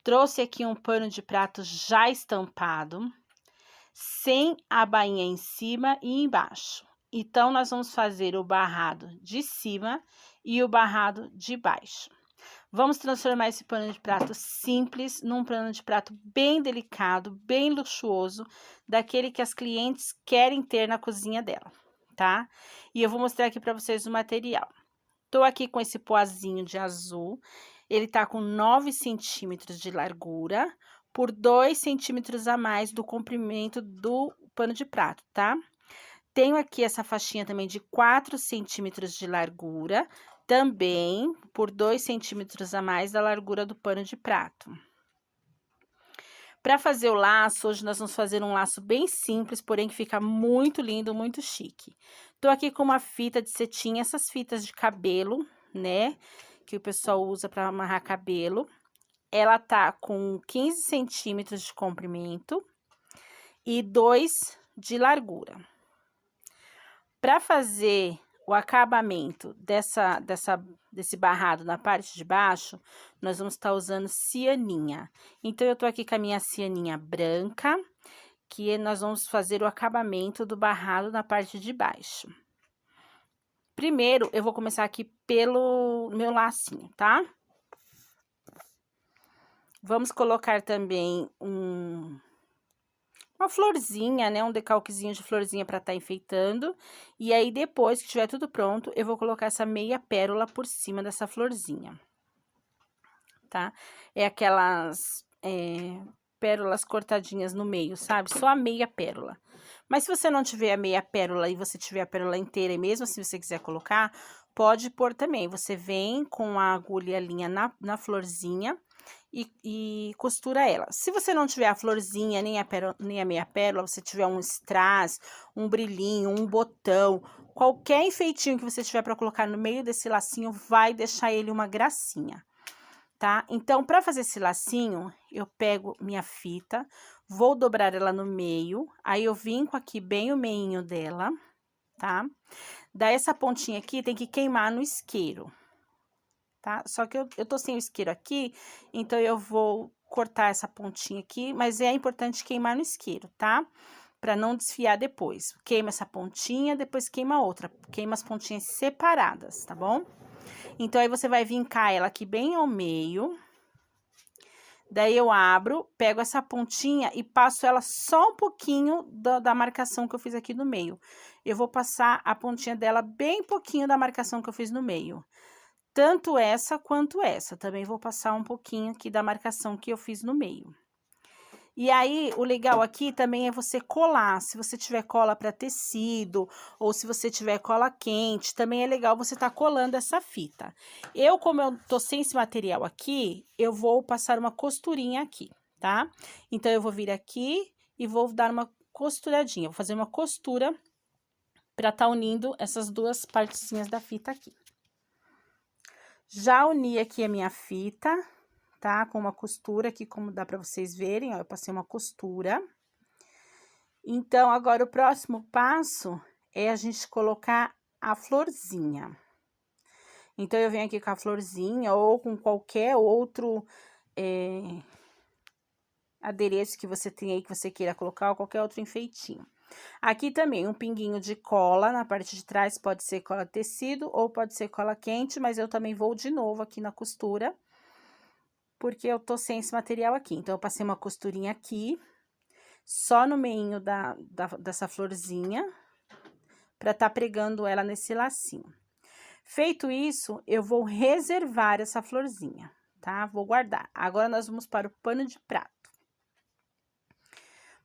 Trouxe aqui um pano de prato já estampado, sem a bainha em cima e embaixo. Então, nós vamos fazer o barrado de cima e o barrado de baixo. Vamos transformar esse pano de prato simples num pano de prato bem delicado, bem luxuoso, daquele que as clientes querem ter na cozinha dela, tá? E eu vou mostrar aqui para vocês o material. Tô aqui com esse poazinho de azul, ele tá com 9 centímetros de largura, por 2 centímetros a mais do comprimento do pano de prato, tá? Tenho aqui essa faixinha também de 4 centímetros de largura, também por 2 centímetros a mais da largura do pano de prato. Para fazer o laço, hoje nós vamos fazer um laço bem simples, porém que fica muito lindo, muito chique. Tô aqui com uma fita de cetim, essas fitas de cabelo, né, que o pessoal usa para amarrar cabelo. Ela tá com 15 centímetros de comprimento e 2 de largura. Para fazer o acabamento desse barrado na parte de baixo, nós vamos estar usando cianinha. Então, eu tô aqui com a minha cianinha branca, que nós vamos fazer o acabamento do barrado na parte de baixo. Primeiro, eu vou começar aqui pelo meu lacinho, tá? Vamos colocar também uma florzinha, né, um decalquezinho de florzinha para estar enfeitando. E aí, depois que tiver tudo pronto, eu vou colocar essa meia pérola por cima dessa florzinha, tá? É aquelas pérolas cortadinhas no meio, sabe? Só a meia pérola. Mas se você não tiver a meia pérola e você tiver a pérola inteira, e mesmo se você quiser colocar, pode pôr também. Você vem com a agulha e a linha na florzinha e costura ela. Se você não tiver a florzinha, nem a meia pérola, você tiver um strass, um brilhinho, um botão, qualquer enfeitinho que você tiver para colocar no meio desse lacinho, vai deixar ele uma gracinha, tá? Então, para fazer esse lacinho, eu pego minha fita, vou dobrar ela no meio, aí eu vinco aqui bem o meinho dela, tá? Daí, essa pontinha aqui tem que queimar no isqueiro, tá? Só que eu tô sem o isqueiro aqui, então eu vou cortar essa pontinha aqui, mas é importante queimar no isqueiro, tá? Pra não desfiar depois. Queima essa pontinha, depois queima outra. Queima as pontinhas separadas, tá bom? Então, aí você vai vincar ela aqui bem ao meio. Daí, eu abro, pego essa pontinha e passo ela só um pouquinho da marcação que eu fiz aqui no meio. Eu vou passar a pontinha dela bem pouquinho da marcação que eu fiz no meio. Tanto essa quanto essa. Também vou passar um pouquinho aqui da marcação que eu fiz no meio. E aí, o legal aqui também é você colar. Se você tiver cola para tecido, ou se você tiver cola quente, também é legal você tá colando essa fita. Como eu tô sem esse material aqui, eu vou passar uma costurinha aqui, tá? Então, eu vou vir aqui e vou dar uma costuradinha. Vou fazer uma costura para tá unindo essas duas partezinhas da fita aqui. Já uni aqui a minha fita, tá? Com uma costura aqui, como dá pra vocês verem, ó, eu passei uma costura. Então, agora o próximo passo é a gente colocar a florzinha. Então, eu venho aqui com a florzinha ou com qualquer outro adereço que você tem aí, que você queira colocar, ou qualquer outro enfeitinho. Aqui também, um pinguinho de cola na parte de trás, pode ser cola tecido ou pode ser cola quente, mas eu também vou de novo aqui na costura, porque eu tô sem esse material aqui. Então, eu passei uma costurinha aqui, só no meinho dessa florzinha, pra tá pregando ela nesse lacinho. Feito isso, eu vou reservar essa florzinha, tá? Vou guardar. Agora, nós vamos para o pano de prato.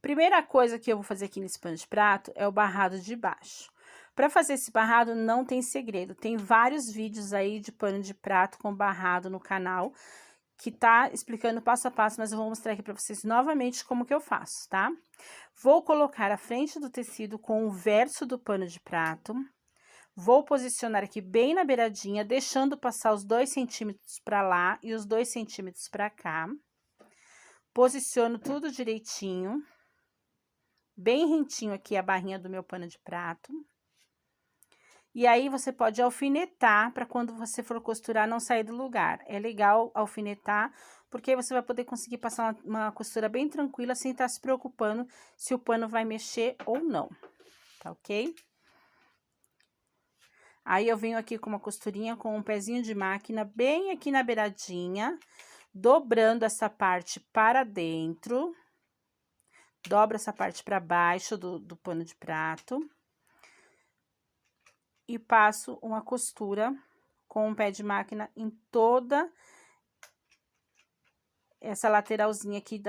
Primeira coisa que eu vou fazer aqui nesse pano de prato é o barrado de baixo. Para fazer esse barrado não tem segredo, tem vários vídeos aí de pano de prato com barrado no canal, que tá explicando passo a passo, mas eu vou mostrar aqui para vocês novamente como que eu faço, tá? Vou colocar a frente do tecido com o verso do pano de prato, vou posicionar aqui bem na beiradinha, deixando passar os 2 centímetros para lá e os 2 centímetros para cá. Posiciono tudo direitinho. Bem rentinho aqui a barrinha do meu pano de prato. E aí, você pode alfinetar para quando você for costurar não sair do lugar. É legal alfinetar porque aí você vai poder conseguir passar uma costura bem tranquila, sem estar se preocupando se o pano vai mexer ou não, tá ok? Aí, eu venho aqui com uma costurinha com um pezinho de máquina bem aqui na beiradinha, dobrando essa parte para dentro, dobro essa parte para baixo do pano de prato. E passo uma costura com um pé de máquina em toda essa lateralzinha aqui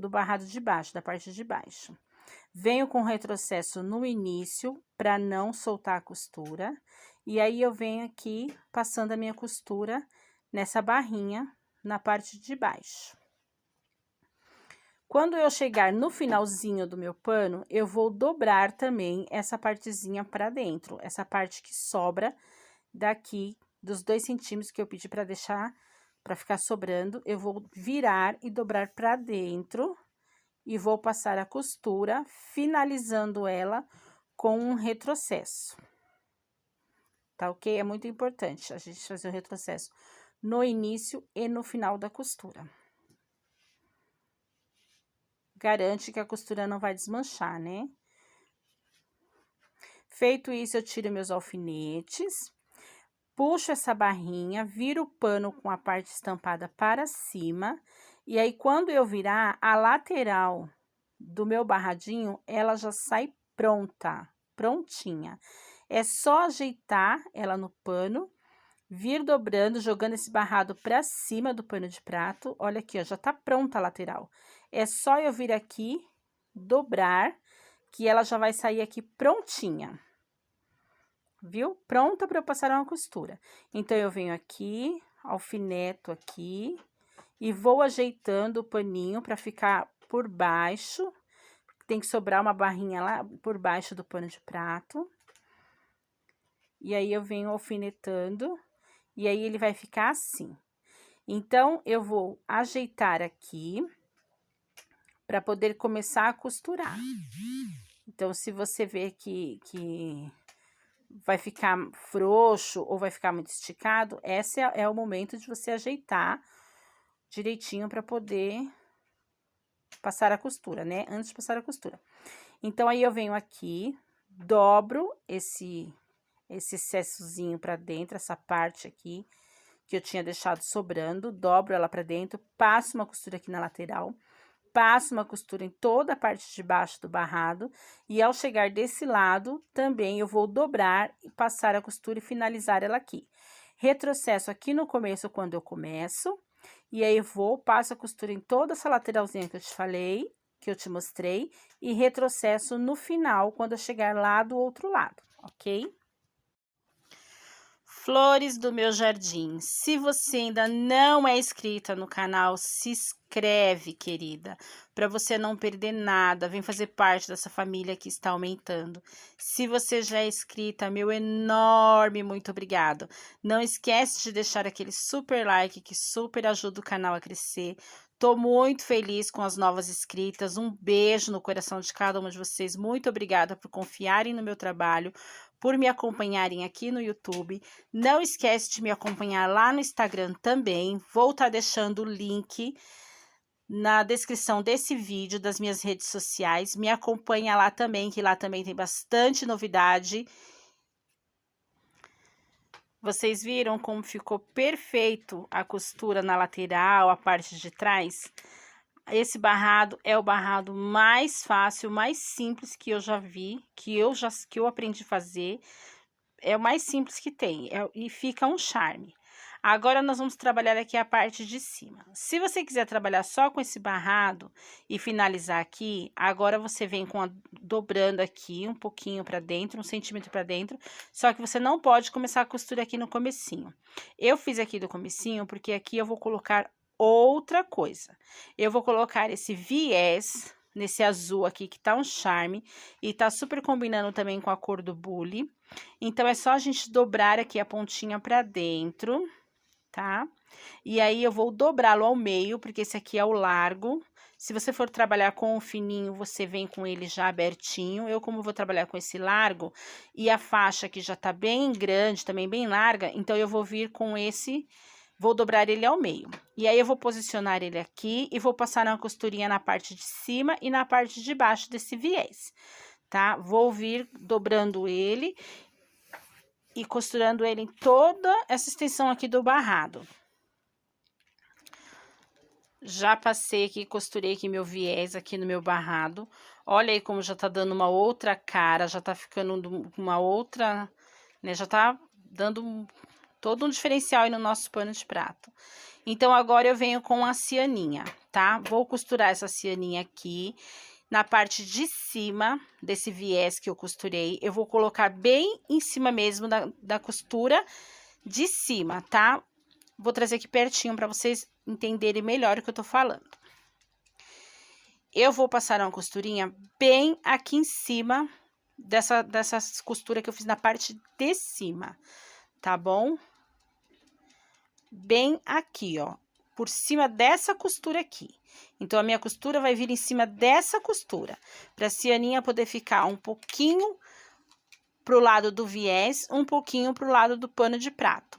do barrado de baixo, da parte de baixo. Venho com retrocesso no início, para não soltar a costura. E aí, eu venho aqui passando a minha costura nessa barrinha, na parte de baixo. Quando eu chegar no finalzinho do meu pano, eu vou dobrar também essa partezinha para dentro. Essa parte que sobra daqui, dos 2 centímetros que eu pedi para deixar, para ficar sobrando, eu vou virar e dobrar para dentro. E vou passar a costura, finalizando ela com um retrocesso. Tá ok? É muito importante a gente fazer o retrocesso no início e no final da costura. Garante que a costura não vai desmanchar, né? Feito isso, eu tiro meus alfinetes, puxo essa barrinha, viro o pano com a parte estampada para cima, e aí, quando eu virar, a lateral do meu barradinho, ela já sai pronta, prontinha. É só ajeitar ela no pano, vir dobrando, jogando esse barrado para cima do pano de prato. Olha aqui, ó, já tá pronta a lateral. É só eu vir aqui, dobrar, que ela já vai sair aqui prontinha. Viu? Pronta para eu passar uma costura. Então, eu venho aqui, alfineto aqui, e vou ajeitando o paninho para ficar por baixo. Tem que sobrar uma barrinha lá por baixo do pano de prato. E aí, eu venho alfinetando, e aí ele vai ficar assim. Então, eu vou ajeitar aqui para poder começar a costurar. Então, se você ver que vai ficar frouxo ou vai ficar muito esticado, esse é o momento de você ajeitar direitinho para poder passar a costura, né? Antes de passar a costura. Então, aí eu venho aqui, dobro esse excessozinho para dentro, essa parte aqui que eu tinha deixado sobrando, dobro ela para dentro, passo uma costura aqui na lateral, passo uma costura em toda a parte de baixo do barrado, e ao chegar desse lado, também eu vou dobrar e passar a costura e finalizar ela aqui. Retrocesso aqui no começo, quando eu começo, e aí eu passo a costura em toda essa lateralzinha que eu te falei, que eu te mostrei, e retrocesso no final, quando eu chegar lá do outro lado, ok? Flores do meu jardim, se você ainda não é inscrita no canal, se inscreve, querida, para você não perder nada, vem fazer parte dessa família que está aumentando. Se você já é inscrita, meu enorme muito obrigado. Não esquece de deixar aquele super like que super ajuda o canal a crescer. Tô muito feliz com as novas inscritas, um beijo no coração de cada uma de vocês, muito obrigada por confiarem no meu trabalho, por me acompanharem aqui no YouTube. Não esquece de me acompanhar lá no Instagram também. Vou estar deixando o link na descrição desse vídeo das minhas redes sociais. Me acompanha lá também, que lá também tem bastante novidade. Vocês viram como ficou perfeito a costura na lateral, a parte de trás? Esse barrado é o barrado mais fácil, mais simples que eu já vi, que eu aprendi a fazer. É o mais simples que tem, e fica um charme. Agora, nós vamos trabalhar aqui a parte de cima. Se você quiser trabalhar só com esse barrado e finalizar aqui, agora você vem dobrando aqui um pouquinho para dentro, 1 centímetro para dentro, só que você não pode começar a costura aqui no comecinho. Eu fiz aqui do comecinho porque aqui eu vou colocar outra coisa. Eu vou colocar esse viés nesse azul aqui, que tá um charme, e tá super combinando também com a cor do bule. Então, é só a gente dobrar aqui a pontinha pra dentro, tá? E aí, eu vou dobrá-lo ao meio, porque esse aqui é o largo. Se você for trabalhar com o fininho, você vem com ele já abertinho. Eu, como vou trabalhar com esse largo, e a faixa aqui já tá bem grande, também bem larga, então, eu vou vir com esse Vou dobrar ele ao meio. E aí, eu vou posicionar ele aqui e vou passar uma costurinha na parte de cima e na parte de baixo desse viés, tá? Vou vir dobrando ele e costurando ele em toda essa extensão aqui do barrado. Já passei aqui, costurei aqui meu viés aqui no meu barrado. Olha aí como já tá dando uma outra cara, já tá ficando uma outra, né? Já tá dando todo um diferencial aí no nosso pano de prato. Então, agora eu venho com a cianinha, tá? Vou costurar essa cianinha aqui na parte de cima desse viés que eu costurei. Eu vou colocar bem em cima mesmo da costura de cima, tá? Vou trazer aqui pertinho para vocês entenderem melhor o que eu tô falando. Eu vou passar uma costurinha bem aqui em cima dessa costura que eu fiz na parte de cima, tá bom? Bem aqui, ó, por cima dessa costura aqui. Então, a minha costura vai vir em cima dessa costura, pra cianinha poder ficar um pouquinho pro lado do viés, um pouquinho pro lado do pano de prato.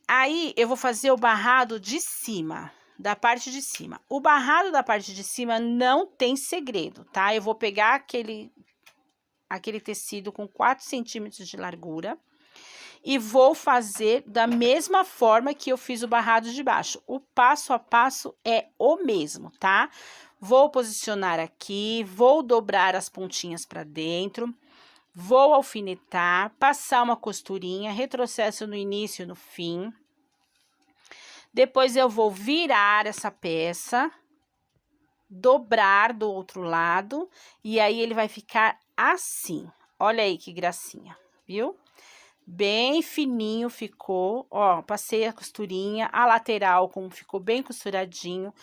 Aí, eu vou fazer o barrado de cima, da parte de cima. O barrado da parte de cima não tem segredo, tá? Eu vou pegar aquele tecido com 4 centímetros de largura e vou fazer da mesma forma que eu fiz o barrado de baixo. O passo a passo é o mesmo, tá? Vou posicionar aqui, vou dobrar as pontinhas para dentro, vou alfinetar, passar uma costurinha, retrocesso no início e no fim. Depois, eu vou virar essa peça, dobrar do outro lado, e aí ele vai ficar assim. Olha aí que gracinha, viu? Bem fininho ficou, ó, passei a costurinha, a lateral como ficou bem costuradinho,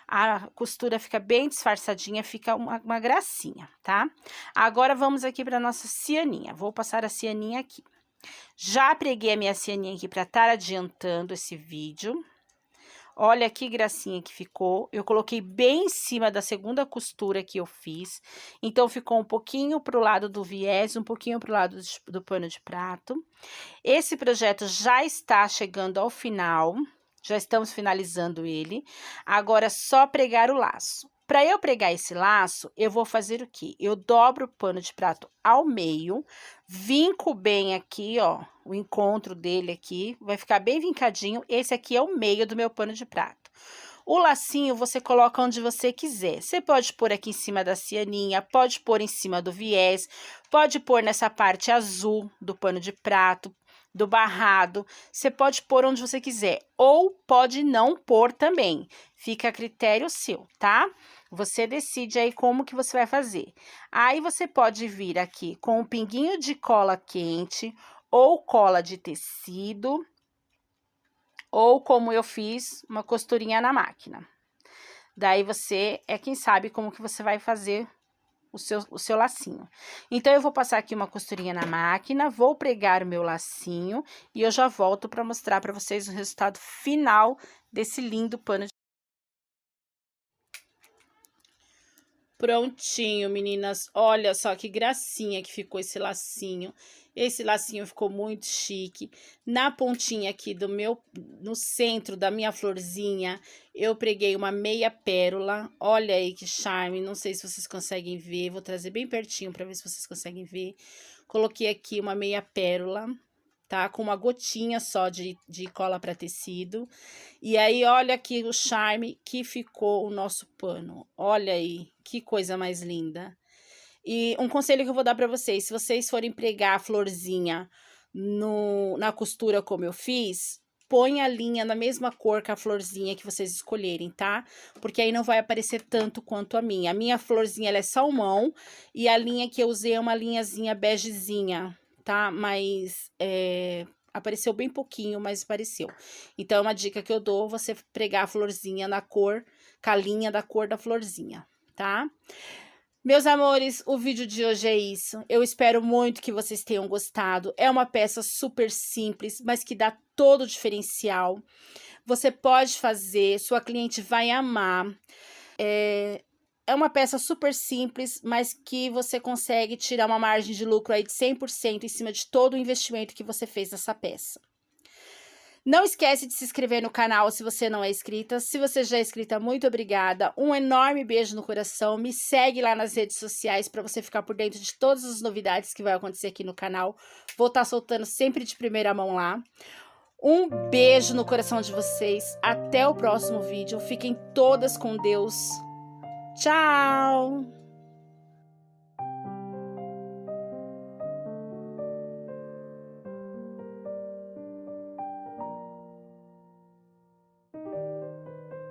a costura fica bem disfarçadinha, fica uma gracinha, tá? Agora, vamos aqui para nossa cianinha, vou passar a cianinha aqui. Já preguei a minha cianinha aqui para estar adiantando esse vídeo. Olha que gracinha que ficou. Eu coloquei bem em cima da segunda costura que eu fiz. Então, ficou um pouquinho pro lado do viés, um pouquinho pro lado do pano de prato. Esse projeto já está chegando ao final. Já estamos finalizando ele. Agora, é só pregar o laço. Para eu pregar esse laço, eu vou fazer o quê? Eu dobro o pano de prato ao meio, vinco bem aqui, ó, o encontro dele aqui, vai ficar bem vincadinho. Esse aqui é o meio do meu pano de prato. O lacinho você coloca onde você quiser. Você pode pôr aqui em cima da cianinha, pode pôr em cima do viés, pode pôr nessa parte azul do pano de prato, do barrado, você pode pôr onde você quiser, ou pode não pôr também, fica a critério seu, tá? Você decide aí como que você vai fazer. Aí, você pode vir aqui com um pinguinho de cola quente, ou cola de tecido, ou como eu fiz, uma costurinha na máquina. Daí, você é quem sabe como que você vai fazer o seu lacinho. Então, eu vou passar aqui uma costurinha na máquina, vou pregar o meu lacinho e eu já volto para mostrar para vocês o resultado final desse lindo pano de... Prontinho, meninas. Olha só que gracinha que ficou esse lacinho. Esse lacinho ficou muito chique. Na pontinha aqui no centro da minha florzinha, eu preguei uma meia pérola. Olha aí que charme. Não sei se vocês conseguem ver. Vou trazer bem pertinho para ver se vocês conseguem ver. Coloquei aqui uma meia pérola, tá? Com uma gotinha só de cola para tecido. E aí, olha aqui o charme que ficou o nosso pano. Olha aí, que coisa mais linda. E um conselho que eu vou dar para vocês, se vocês forem pregar a florzinha na costura como eu fiz, põe a linha na mesma cor que a florzinha que vocês escolherem, tá? Porque aí não vai aparecer tanto quanto a minha. A minha florzinha, ela é salmão, e a linha que eu usei é uma linhazinha begezinha, tá? Mas apareceu bem pouquinho, mas apareceu. Então, uma dica que eu dou, você pregar a florzinha na cor, com a linha da cor da florzinha, tá? Meus amores, o vídeo de hoje é isso. Eu espero muito que vocês tenham gostado. É uma peça super simples, mas que dá todo o diferencial. Você pode fazer, sua cliente vai amar. É uma peça super simples, mas que você consegue tirar uma margem de lucro aí de 100% em cima de todo o investimento que você fez nessa peça. Não esquece de se inscrever no canal se você não é inscrita. Se você já é inscrita, muito obrigada. Um enorme beijo no coração. Me segue lá nas redes sociais para você ficar por dentro de todas as novidades que vai acontecer aqui no canal. Vou estar soltando sempre de primeira mão lá. Um beijo no coração de vocês. Até o próximo vídeo. Fiquem todas com Deus. Tchau!